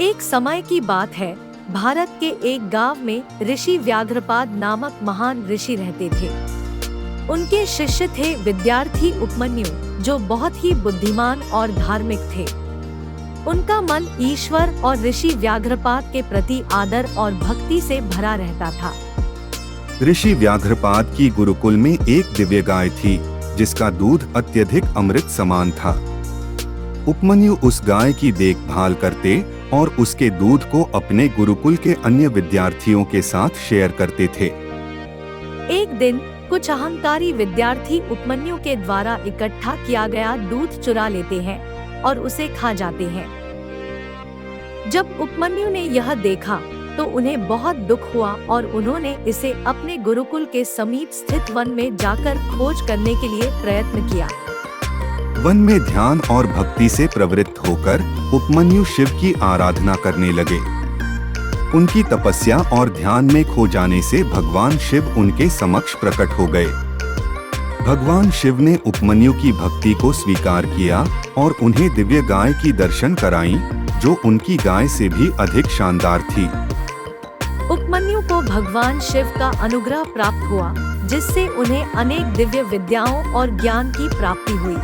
एक समय की बात है, भारत के एक गांव में ऋषि व्याघ्रपाद नामक महान ऋषि रहते थे। उनके शिष्य थे विद्यार्थी उपमन्यु, जो बहुत ही बुद्धिमान और धार्मिक थे। उनका मन ईश्वर और ऋषि व्याघ्रपाद के प्रति आदर और भक्ति से भरा रहता था। ऋषि व्याघ्रपाद की गुरुकुल में एक दिव्य गाय थी, जिसका दूध अत्यधिक अमृत समान था। उपमन्यु उस गाय की देखभाल करते और उसके दूध को अपने गुरुकुल के अन्य विद्यार्थियों के साथ शेयर करते थे। एक दिन कुछ अहंकारी विद्यार्थी उपमन्यु के द्वारा इकट्ठा किया गया दूध चुरा लेते हैं और उसे खा जाते हैं। जब उपमन्यु ने यह देखा तो उन्हें बहुत दुख हुआ और उन्होंने इसे अपने गुरुकुल के समीप स्थित वन में जाकर खोज करने के लिए प्रयत्न किया। वन में ध्यान और भक्ति से प्रवृत्त होकर उपमन्यु शिव की आराधना करने लगे। उनकी तपस्या और ध्यान में खो जाने से भगवान शिव उनके समक्ष प्रकट हो गए। भगवान शिव ने उपमन्यु की भक्ति को स्वीकार किया और उन्हें दिव्य गाय की दर्शन कराई, जो उनकी गाय से भी अधिक शानदार थी। उपमन्यु को भगवान शिव का अनुग्रह प्राप्त हुआ, जिससे उन्हें अनेक दिव्य विद्याओं और ज्ञान की प्राप्ति हुई।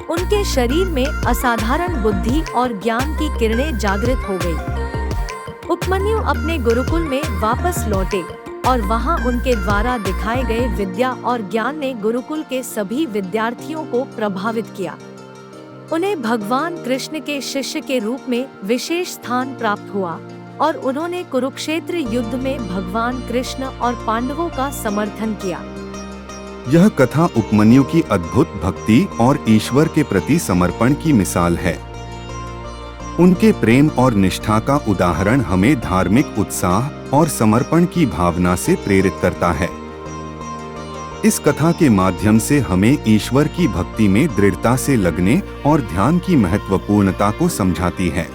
उनके शरीर में असाधारण बुद्धि और ज्ञान की किरणें जागृत हो गई। उपमन्यु अपने गुरुकुल में वापस लौटे और वहां उनके द्वारा दिखाए गए विद्या और ज्ञान ने गुरुकुल के सभी विद्यार्थियों को प्रभावित किया। उन्हें भगवान कृष्ण के शिष्य के रूप में विशेष स्थान प्राप्त हुआ और उन्होंने कुरुक्षेत्र युद्ध में भगवान कृष्ण और पांडवों का समर्थन किया। यह कथा उपमन्यु की अद्भुत भक्ति और ईश्वर के प्रति समर्पण की मिसाल है। उनके प्रेम और निष्ठा का उदाहरण हमें धार्मिक उत्साह और समर्पण की भावना से प्रेरित करता है। इस कथा के माध्यम से हमें ईश्वर की भक्ति में दृढ़ता से लगने और ध्यान की महत्वपूर्णता को समझाती है।